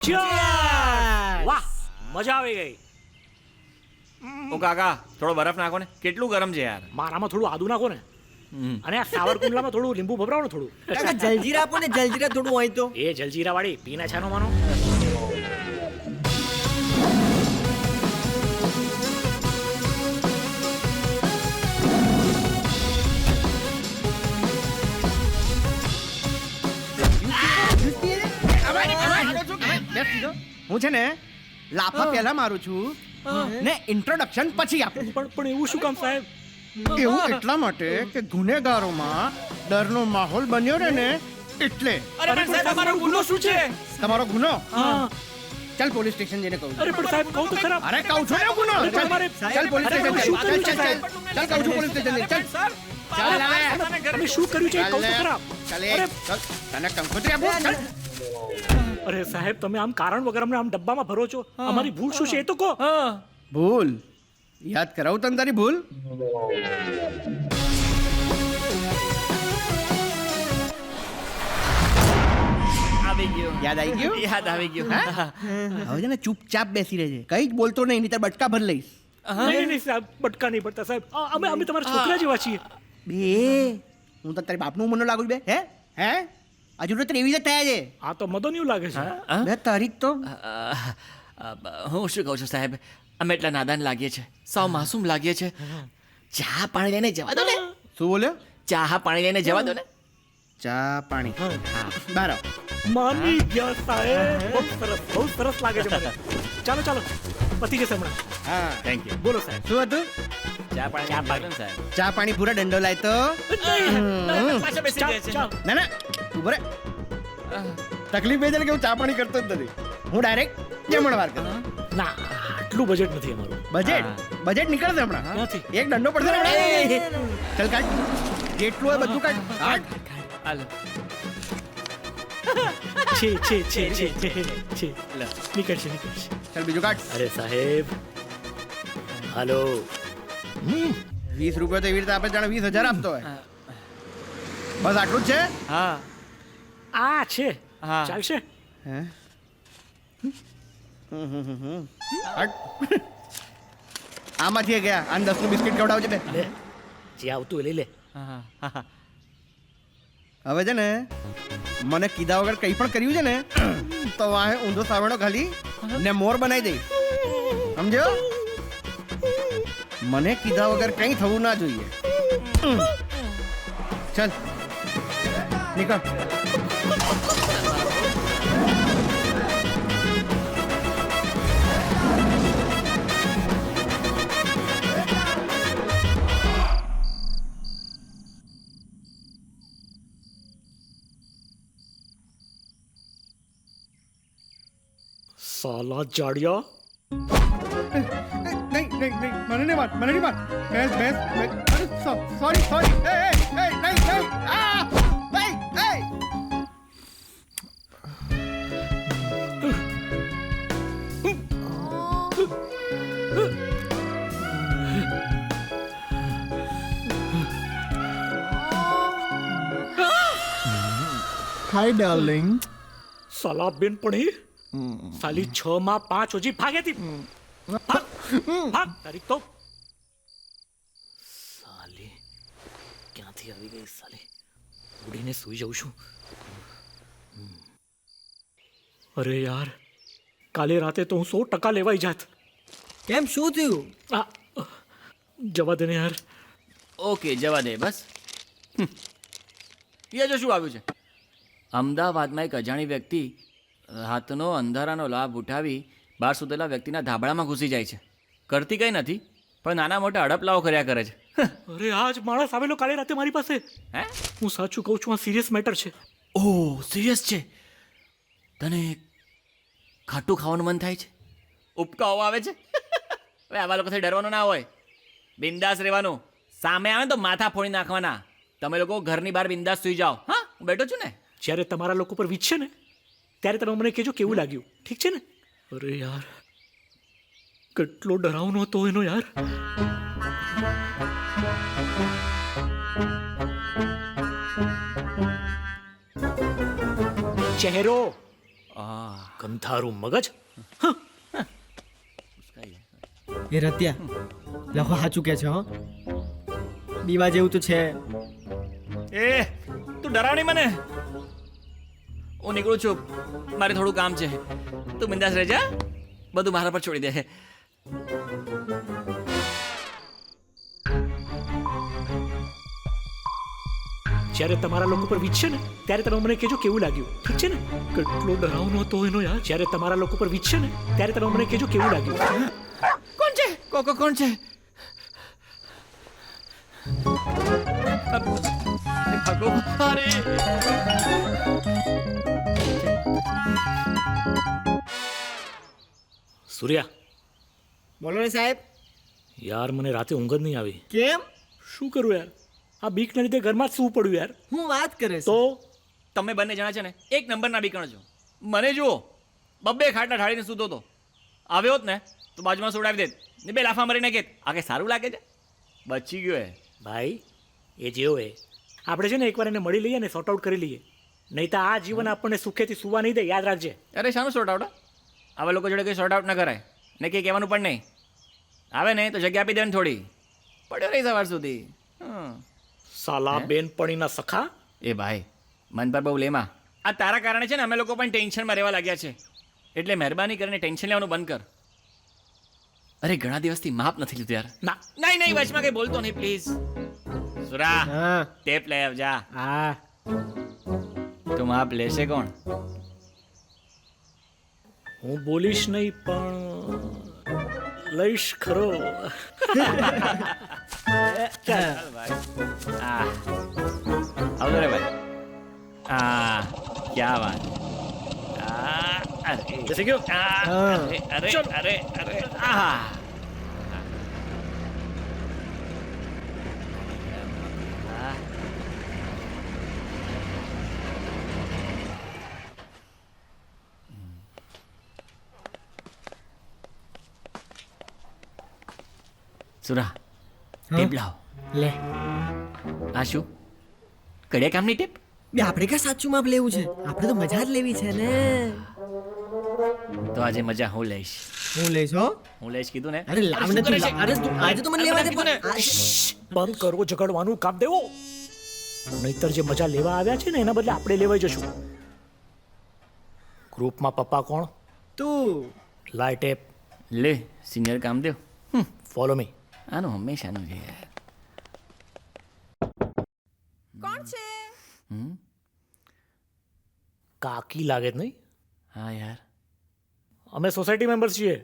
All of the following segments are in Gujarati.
વાહ, મજા આવી ગઈ. ઓ કાકા થોડો બરફ નાખો ને, કેટલું ગરમ છે યાર. મારામાં થોડું આદુ નાખો ને, અને આ સાવરકુંડલામાં થોડું લીંબુ ભભરાવો ને થોડું. કાકા જલજીરા આપો ને, જલજીરા થોડું હોય તો. એ જલજીરા વાળી પીના છાનો માનો. હું છે ને લાફા પહેલા મારું છું ને ઇન્ટ્રોડક્શન પછી આપું. પણ એવું શું કામ સાહેબ? એવું એટલા માટે કે ગુનેગારોમાં ડરનો માહોલ બન્યો રહે ને એટલે. અરે પણ સાહેબ અમારો ગુનો શું છે? તમારો ગુનો હા. ચાલ પોલીસ સ્ટેશન જઈને કહું. અરે પણ સાહેબ કહું તો ખરા. અરે કહું છું ને ગુનો. અરે ચાલ તમારે- ચાલ પોલીસ અરે સ્ટેશન શું કર્યું છે ચાલ સાહેબ? ચાલ કહું છું પોલીસ સ્ટેશન ચાલ ચાલ હવે તમે શું કર્યું છે એ કહું તો ખરા. ચાલ અરે તને કંકોત્રી આપું ચાલ. અરે સાહેબ, તમે આમ કારણ વગર અમને આમ ડબ્બામાં ભરો છો. અમારી ભૂલ શું છે એ તો કહો. ભૂલ યાદ કરાવું તને તારી ભૂલ. આવી ગયો. યાદ આવી ગયું? યાદ આવી ગયું. હવે છે ને ચૂપચાપ બેસી રહેજે, કઈ જ બોલતો નહીં, નહીં તો બટકા ભર લઈશ. નહીં નહીં સાહેબ, બટકા નહીં પડતા સાહેબ. અમે તમારા છોકરા જેવા છીએ. બે હું તો તારી બાપનું મનો લાગુ છું બે. હે હજુ તો 23 થયા છે. આ તો મદન એવું લાગે છે. બે તારીખ તો હું શું કહું છું સાહેબ, અમે એટલા નાદાન લાગીએ છીએ, સાવ માસૂમ લાગીએ છીએ. ચા પાણી લઈને જવા દો ને. શું બોલ્યો? ચા પાણી લઈને જવા દો ને. ચા પાણી બહાર આવ. માની ગયા સાહેબ. બહુ સરસ લાગે છે મને. ચાલો ચાલો, પતી જશે હમણાં. હા થેન્ક યુ. બોલો સાહેબ. શું હતું? ચા પાણી લઈને જવા દો ને સાહેબ. ચા પાણી પૂરા દંડો લાય તો. પાછા બેસી ગયા છે. ના ના તું બરે તકલીફ એ છે કે હું ચા પાણી કરતો જ નથી, હું ડાયરેક્ટ જમણવાર કરું. ના, આટલું બજેટ નથી અમારું. બજેટ નીકળશે હમણાં. ક્યાંથી? એક દંડો પડશે ને હમણાં. ચાલ કાઢ, જેટલું હોય બધું કાઢ. હાલો. છે લે. નીકળશે. ચાલ બીજું કાઢ. અરે સાહેબ, હાલો. 20 રૂપિયા તો એવી રીતે આપે જાણે 20,000 આપતો હોય. બસ આટલું જ છે. હા આ છે, હા. ચાલશે. હે આમાંથી ગયા આને 10 નું બિસ્કિટ ખવડાવજે બે. લે, જે આવતું એ લઈ લે. હવે છે ને મને કીધા વગર કંઈ પણ કર્યું છે ને તો વાહે ઊંધો સાવણો ખાલી ને મોર બનાવી દઈશ, સમજો? મને કીધા વગર કંઈ થવું ના જોઈએ. ચાલ નીકળ. સાલા જાડિયા. નહીં મને નહીં માર, મને નહીં માર. બેસ સોરી નહીં હાય ડાર્લિંગ. સાલા બેન પણ સાલી 6 માં 5 હજી ભાગેતી. ભાગ તારીખ તો. સાલી ક્યાંથી આવી ગઈ સાલી? ઉડીને સૂઈ જાઉં છું. અરે યાર, કાલે રાતે તો હું 100% લેવાઈ જાત. કેમ, શું થયું? આ જવા દે ને યાર. ઓકે જવા દે બસ. એ જો શું આવ્યું છે? અમદાવાદમાં એક અજાણી વ્યક્તિ રાતનો અંધારાનો લાભ ઉઠાવી બહાર સુતેલા વ્યક્તિના ધાબળામાં ઘૂસી જાય છે. કરતી કંઈ નથી, પણ નાના મોટા હડપલાઓ કર્યા કરે છે. અરે આજ માણસ આવેલો કાલે રાતે મારી પાસે. હે? હું સાચું કહું છું, આ સિરિયસ મેટર છે. ઓહ સિરિયસ છે? તને ખાટું ખાવાનું મન થાય છે? ઉપકાઓ આવે છે? હવે આવા લોકોથી ડરવાનું ના હોય, બિંદાસ રહેવાનું. સામે આવે ને તો માથા ફોડી નાખવાના. તમે લોકો ઘરની બહાર બિંદાસ સુઈ જાઓ. હા, હું બેઠો છું ને. જ્યારે તમારા લોકો પર વીજ છે ને ત્યારે તમે મને કહેજો કેવું લાગ્યું, ઠીક છે ને? અરે યાર, કેટલો ડરાવનો હતો એનો યાર. ચહેરો ગંધારું મગજ. એ રત્યા લખો સાચું કે છે હો બીવા જેવું તો છે. એ તું ડરાવણી મને. હું નીકળું છું, મારે થોડું કામ છે. તું બિંદાસ રહેજા, બધું મારા પર છોડી દે. જ્યારે તમારા લોકો પર વીજશે ને ત્યારે તમે મને કહેજો કેવું લાગ્યું. ઠીક છે ને? કેટલો ડરાવનો હતો એનો યાર. જ્યારે તમારા લોકો પર વીજશે ને ત્યારે તમે મને કહેજો કેવું લાગ્યું. કોણ છે? કોણ છે? અરે સૂર્યા, બોલો ને સાહેબ. યાર મને રાતે ઊંઘ જ નહીં આવી. કેમ? શું કરું યાર? આ બીકના લીધે ઘરમાં જ સૂવું પડ્યું યાર. હું વાત કરે છે. તો તમે બંને જણા છે ને એક નંબરના બીકણ છો. મને જુઓ, બબ્બે ખાટલા ઢાળીને સૂતો હતો. આવ્યો હોત ને તો બાજુમાં સુવડાવી દેત ને બે લાફા મારીને કહેત આ કંઈ સારું લાગે છે. બચી ગયો હે ભાઈ એ જેવો એ આપણે છે ને એકવાર એને મળી લઈએ ને સોર્ટ આઉટ કરી લઈએ, નહીં તો આ જીવન આપણને સુખેથી સુવા નહીં દે. યાદ રાખજે. અરે શાનું સોર્ટ આઉટ? આવા લોકો જોડે કંઈ સોર્ટ આઉટ ન કરાય ને કંઈ કહેવાનું પણ નહીં. આવે ને તો જગ્યા આપી દેવાની થોડી. પડ્યો રહી સવાર સુધી. સાલા બેનપણીના સખા. એ ભાઈ મન પર બહુ લેમાં. આ તારા કારણે છે ને અમે લોકો પણ ટેન્શનમાં રહેવા લાગ્યા છે. એટલે મહેરબાની કરીને ટેન્શન લેવાનું બંધ કર. અરે ઘણા દિવસથી માપ નથી લીધું યાર. ના નહીં વચમાં કંઈ બોલતો નહીં પ્લીઝ. સુરા હા ટેપ લઈ આવજા. હા તો માપ લેશે કોણ? હું બોલીશ નહીં પણ લઈશ ખરો. ચાલ ભાઈ. આવજો રે ભાઈ. ક્યાં વાત. અરે જશે ગયો. અરે આહા. સુરા ટેપ લાવ. લે આ શું? કડિયા કામની ટેપ? બે આપણે ક્યાં સાચું માપ લેવું છે? આપણે તો મજા જ લેવી છે ને. તો આજે મજા હું લઈશ. હું લઈશ હો. હું લઈશ કીધું ને. અરે લાવ ને તું લાવ. અરે તું આજે તો મને લેવા દે પણ બંધ કરવો ઝઘડવાનું કામ દેવો, નહીતર જે મજા લેવા આવ્યા છે ને એના બદલે આપણે લેવાઈ જશું. ગ્રુપમાં પપ્પા કોણ? તું લાય ટેપ. લે સિનિયર કામદેવ. Follow me. આનું હંમેશાનું છે યાર. કોણ છે? કાકી લાગે જ નહીં. હા યાર. અમે સોસાયટી મેમ્બર્સ છીએ.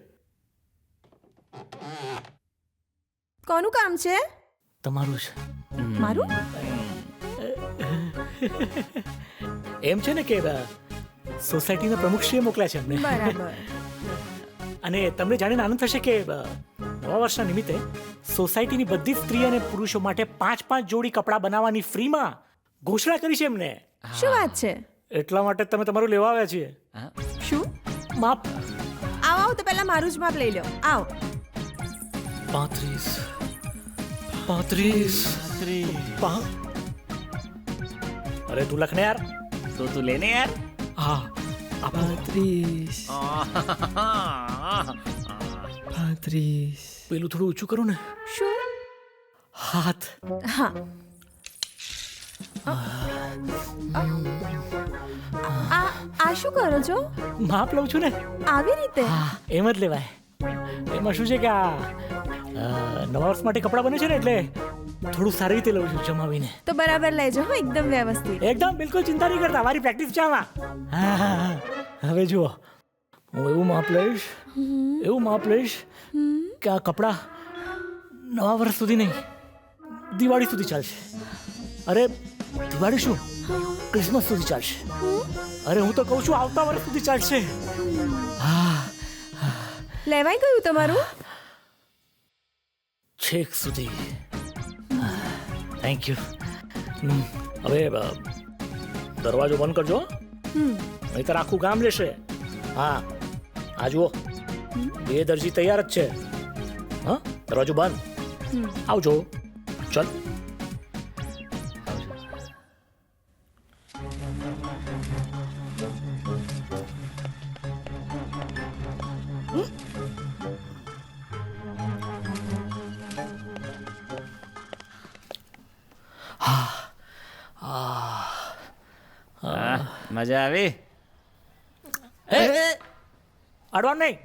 કોનું કામ છે? તમારું છે. મારું? એમ છે ને કે સોસાયટીના પ્રમુખશ્રીએ મોકલ્યા છે અમને. બરાબર. અને તમને જાણીને આનંદ થશે કે નવા વર્ષના નિમિત્તે સોસાયટીની બધી જ સ્ત્રી અને પુરુષો માટે 5 જોડી કપડાં બનાવવાની ફ્રીમાં ઘોષણા કરી છે એમને. શું વાત છે? એટલા માટે તમે તમારું લેવા આવ્યા છીએ. હા. શું? માપ આવો તો પહેલા મારું જ માપ લઈ લો. આવો. 35. અરે તું લખને યાર. તો તું લેને યાર. હા 35 પેલું થોડું ઊંચું કરો ને. શું? હાથ. હા. આ શું કરો છો? માપ લઉં છું ને. આવી રીતે? હા એમ જ લેવાય. એમાં શું છે કે આ નવા વર્ષ માટે કપડાં બને છે ને એટલે થોડું સારી રીતે લઉં છું જમાવીને. તો બરાબર લેજો હો, એકદમ વ્યવસ્થિત. એકદમ બિલકુલ ચિંતા નહીં કરતા, મારી પ્રેક્ટિસ છે આમાં. હા હવે જુઓ, હું એવું માપ લઈશ કે આ કપડાં નવા વર્ષ સુધી નહીં, દિવાળી સુધી ચાલશે. અરે દિવાળી શું, ક્રિસમસ સુધી ચાલશે. અરે હું તો કહું છું આવતા વર્ષ સુધી ચાલશે. હા લેવાઈ ગયું તમારું? છેક સુધી. Thank you. હવે દરવાજો બંધ કરજો, નહીતર આખું ગામ લેશે. હા આ જુઓ, 2 દરજી તૈયાર જ છે. હા દરવાજો બંધ. આવજો. ચલ. હા, મજા આવી. અડવાનું નહીં.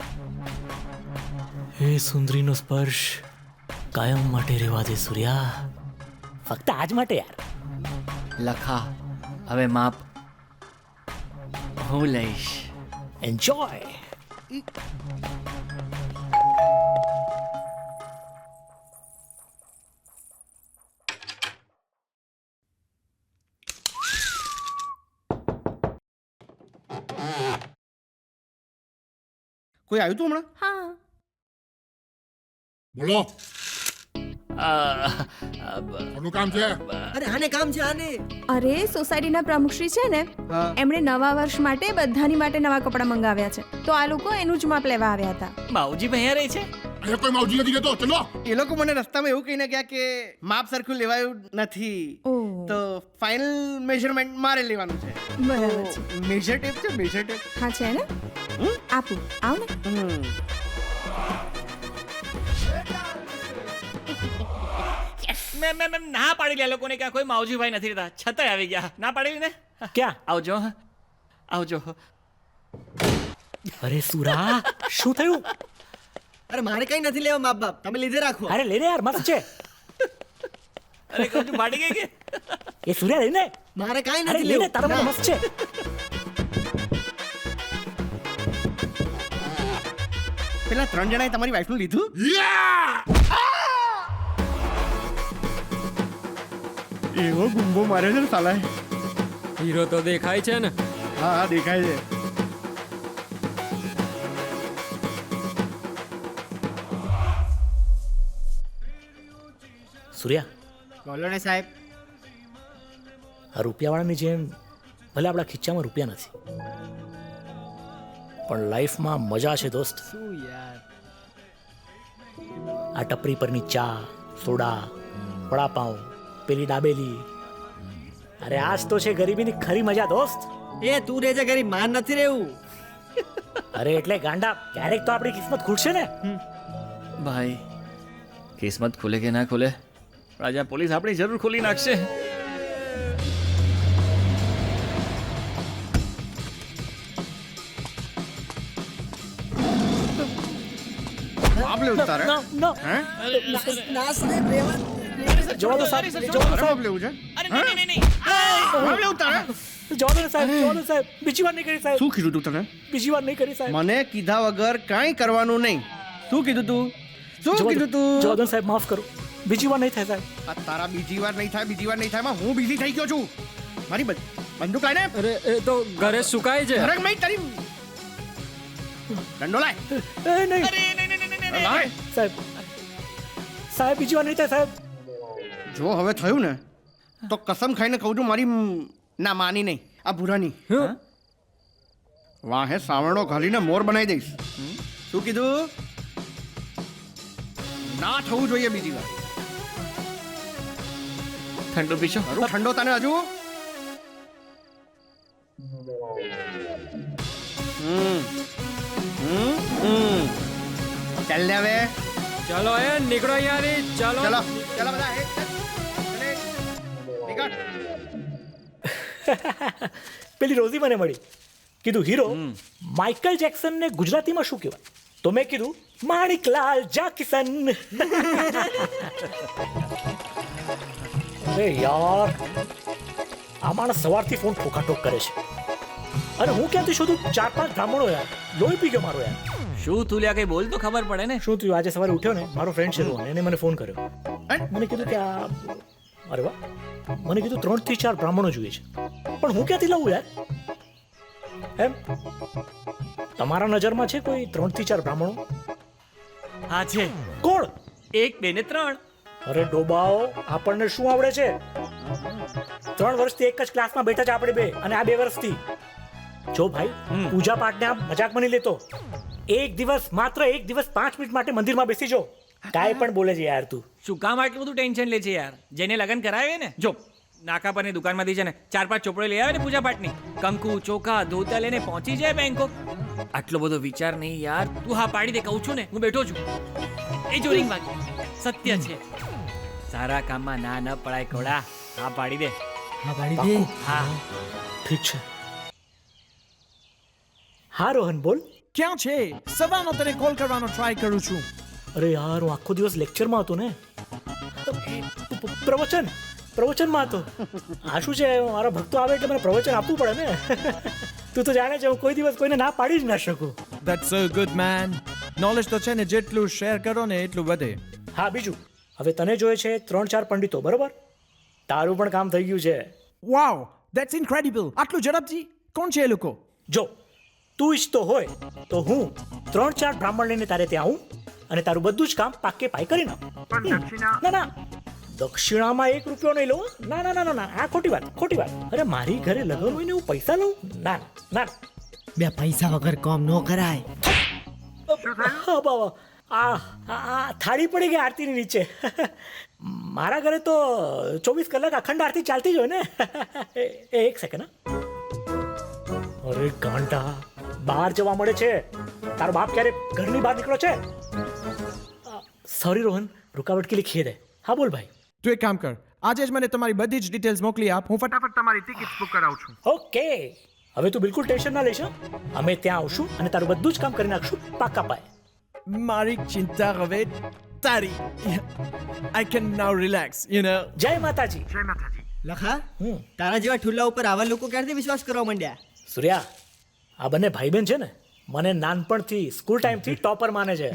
હે સુંદરીનો સ્પર્શ કાયમ માટે રહેવા દે સૂર્યા, ફક્ત આજ માટે યાર. લખા, હવે માપ હું લઈશ. એન્જોય. કોઈ આવ્યું તું હમણાં? હા બોલો અ, કોનું કામ છે અરે આને કામ છે આને. અરે સોસાયટીના પ્રમુખશ્રી છે ને, હા. એમણે નવા વર્ષ માટે બધાની માટે નવા કપડાં મંગાવ્યા છે, તો આ લોકો એનું જ માપ લેવા આવ્યા હતા. માવજી અહીંયા રહે છે. અહીંયા કોઈ માવજી નથી રહેતો ચલો એ લોકો મને રસ્તામાં એવું કહીને ગયા કે માપ સરખું લેવાયું નથી, ઓહ. તો ફાઇનલ મેઝરમેન્ટ મારે લેવાનું છે. બરાબર છે. મેઝર ટેપ છે, મેઝર ટેપ. હા છે ને, આપું. આવ ને. મેં ના પાડી લે લોકોને કે આ કોઈ માવજીભાઈ નથી રહેતા, છતાંય આવી ગયા. ના પાડેલી ને. ક્યાં? આવજો આવજો. અરે સુરા, શું થયું? અરે મારે કઈ નથી લેવા માપ બાપ, તમે લીધે રાખો. અરે લઈને યાર, મસ્ત છે. અરે કહું છું ફાટી ગઈ કે. એ સૂર્યા લઈને. મારે કઈ અરે નથી લઈને, લેવું. તારા માટે મસ્ત છે. પેલા 3 જણાએ તમારી વાઈફનું લીધું? એવો ગુંબો માર્યો છે ને સાલાએ. હીરો તો દેખાય છે ને. હા હા દેખાય છે. સૂર્યા, બોલો ને સાહેબ. આ રૂપિયાવાળાની જેમ ભલે આપણા ખીચામાં રૂપિયા નથી, પણ લાઈફમાં મજા છે દોસ્ત. શું યાર. આ ટપરી પરની ચા, સોડા, વડાપાઉં, પેલી દાબેલી. અરે આજ તો છે ગરીબીની ખરી મજા દોસ્ત. એ તું રેજે ગરીબ, માન નથી રહેવું. અરે એટલે ગાંડા, ક્યારેક તો આપણી કિસ્મત ખુલશે ને. ભાઈ, કિસ્મત ખુલે કે ના ખુલે, રાજા પોલીસ આપણી જરૂર ખોલી નાખશે. માપ લેવું છે તારે? ના, ના. હે? ના સાહેબ, રહેવા. જવા દો સાહેબ, જવા દો તારે સાહેબ. માપ લેવું છે? અરે નહીં. માપ લેવું તારે? જવા દો ને સાહેબ, જવા દો સાહેબ. બીજી વાર નહીં કરી સાહેબ, શું કીધું તું તને? બીજી વાર નહીં કરી સાહેબ. મને કીધા વગર કાંઈ કરવાનું નહીં. શું કીધું તું? શું જવા કીધું દો, જવા તું? દો સાહેબ, માફ કરો. બીજી વાર નહીં થાય સાહેબ. આ તારા બીજી વાર નહીં થાય, બીજી વાર નહીં થાય, હું બિઝી થઈ ગયો છું. મારી બંદૂક લાઈને અરે એ તો ઘરે સુકાય છે. ધરક નહીં તારી. દંડો લાય. એ નહીં લાય. સાહેબ, સાહેબ બીજી વાર નહીં થાય સાહેબ. જો હવે થયું ને તો કસમ ખાઈને કહું છું, મારી ના માની નહીં, આ ભૂરાની વાહે સાવરણો ઘાલીને મોર બનાવી દઈશ. શું કીધું? ના થવું જોઈએ બીજી વાર. ઠંડુ પીશો. ખરું ઠંડો તને હજુ? ચાલ લે હવે. ચાલો એ નીકળો અહીંયાથી. ચાલો ચલો ચલો બધા એક નીકળ. પેલી રોઝી મને મળી, કીધું હીરો માઇકલ જેક્સનને ગુજરાતીમાં શું કહેવાય? તો મેં કીધું માણિકલાલ જાકિસન. અરે યાર, આ માણસ સવારથી ફોન ઠોકાઠોક કરે છે. અરે હું ક્યાંથી શોધું 4-5 બ્રાહ્મણો યાર. લોહી પી ગયો મારો યાર. શું તું લ્યા, કઈ બોલ તો ખબર પડે ને. શું થયું? આજે સવારે ઉઠ્યો ને, મારો ફ્રેન્ડ છે રોહન, એને મને ફોન કર્યો. મને કીધું કે આ, અરે વાહ, મને કીધું 3 થી 4 બ્રાહ્મણો જોઈએ છે. પણ હું ક્યાંથી લાવું યાર? એમ તમારા નજરમાં છે કોઈ 3 થી 4 બ્રાહ્મણો? હા છે, કોણ? 1, 2 ને 3. અરે ડોબાઓ, આપણને શું આવડે છે? 3 વર્ષથી એક જ ક્લાસમાં બેઠા છે આપણે બે, અને આ 2 વર્ષથી. જો ભાઈ, પૂજા પાઠને આમ મજાક બની લેતો. માત્ર એક દિવસ 5 મિનિટ માટે મંદિરમાં બેસી જો. કાંઈ પણ બોલે છે યાર તું. શું કામ આટલું બધું ટેન્શન લે છે યાર? જેને લગન કરાવે ને, જો નાકા પરની દુકાનમાંથી છે ને 4-5 ચોપડો લઈ આવે ને પૂજા પાઠની, કંકુ ચોખા ધોતા લઈને પહોંચી જાય બેંકોક. આટલો બધો વિચાર નહીં યાર, તું હા પાડી દે, કહું છું ને, હું બેઠો છું. એ જો રિંગ વાગી, સત્ય છે. સારા કામમાં ના ન પડાય કોડા, હા પાડી દે. હા પાડી દે. હા. ઠીક છે. હા રોહન બોલ. ક્યાં છે? સવારનો તને કોલ કરવાનો ટ્રાય કરું છું. અરે યાર હું આખો દિવસ લેક્ચરમાં હતો ને, પ્રવચનમાં હતો. આ શું છે, મારા ભક્તો આવે એટલે મને પ્રવચન આપવું પડે ને. તું તો જાણે છે હું કોઈ દિવસ કોઈને ના પાડી જ ના શકું. That's so good man. Knowledge તો છે ને, જેટલું શેર કરો ને એટલું વધે. હા બીજું, હવે તને જોઈએ છે 3-4 પંડિતો, બરોબર? તારું પણ કામ થઈ ગયું છે. વાવ, ધેટ્સ ઇન્ક્રેડિબલ. આટલું ઝડપથી? કોણ છે એ લોકો? જો તું ઈચ્છતો હોય તો હું 3-4 બ્રાહ્મણ લઈને તારે ત્યાં આવું અને તારું બધું જ કામ પાકે પાય કરી નાખું. ના ના, દક્ષિણામાં 1 રૂપિયો નહીં લો. ના ના ના ના, આ ખોટી વાત. અરે મારી ઘરે લગન હોય ને હું પૈસા લઉં? ના ના. બે પૈસા વગર કામ ન કરાય. હા બાબા, આ થાળી પડી ગઈ આરતીની નીચે. મારા ઘરે તો 24 કલાક અખંડ આરતી ચાલતી જ હોય ને. એક સેકન્ડ. અરે ગાંડા, બહાર જવા મળે છે. તારો બાપ ક્યારે ઘરની બહાર નીકળો છે? સોરી રોહન, रुकावट के लिए खेद है. हाँ बोल भाई. તું એક કામ કર, આજે જ મને તમારી બધી જ ડિટેલ્સ મોકલી આપ. હું ફટાફટ તમારી ટિકિટ બુક કરાવું છું. ઓકે, હવે તું બિલકુલ ટેન્શન ના લેશો. અમે ત્યાં આવશું અને તારું બધું જ કામ કરી નાખશું પાકા પાય. મારી ચિંતા હવે તારી. I can now relax, you know. જય માતાજી. લખા, તારા જેવા ઠુલ્લા ઉપર આવા લોકો ક્યારથી વિશ્વાસ કરવા માંડ્યા? સૂર્યા, આ બંને ભાઈ બહેન છે ને, મને નાનપણથી સ્કૂલ ટાઈમથી ટોપર માને છે.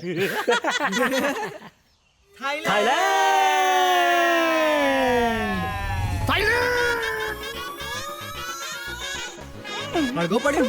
પડઘો પડ્યો.